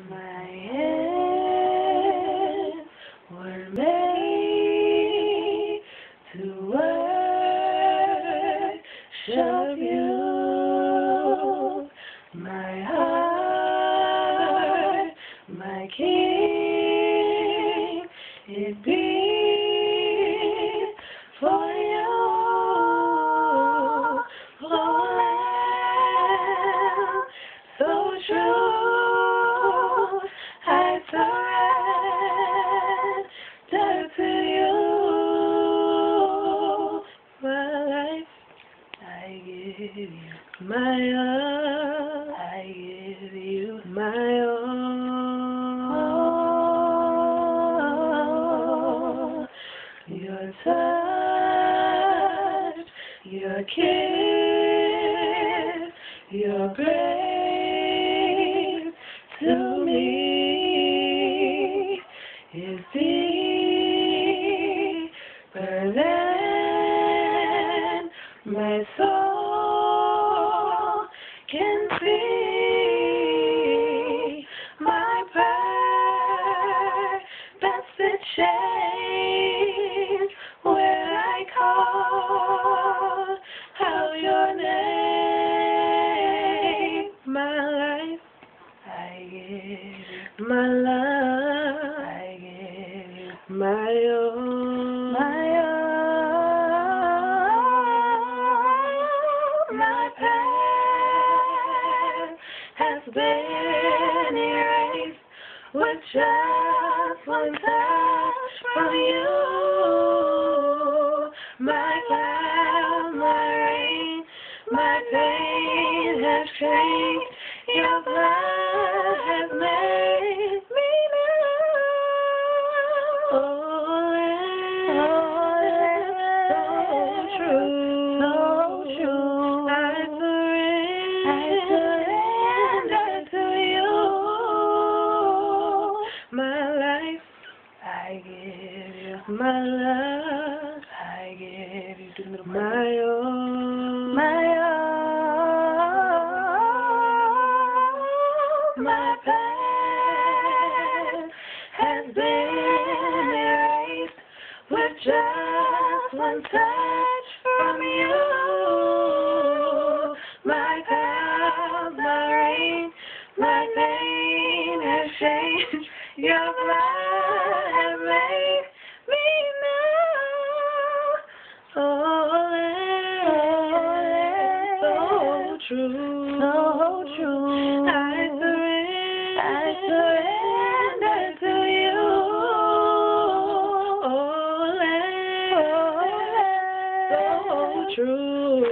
My hands were made to worship you. My heart, my King, it beats for you. Oh, Lamb, so true. I surrender to you. My life, I give you. My all, I give you. My all. Your touch, your kiss, your grace to me is deeper than my soul can see. My purpose change when I call out your name. My life, I give you. My love, I give you. My all, my all. My past has been erased with just one touch from you. My cloud, my rain, my pain has changed. Your blood has made me new. Oh, so true, so true. I surrender to you. My life, I give you. My love, I give you. My all, my all. My past has been erased with just one touch from you. My clouds, my rain, my pain has changed. Your blood has made me new. Oh, so true, so true. I surrender to you. Oh, so true.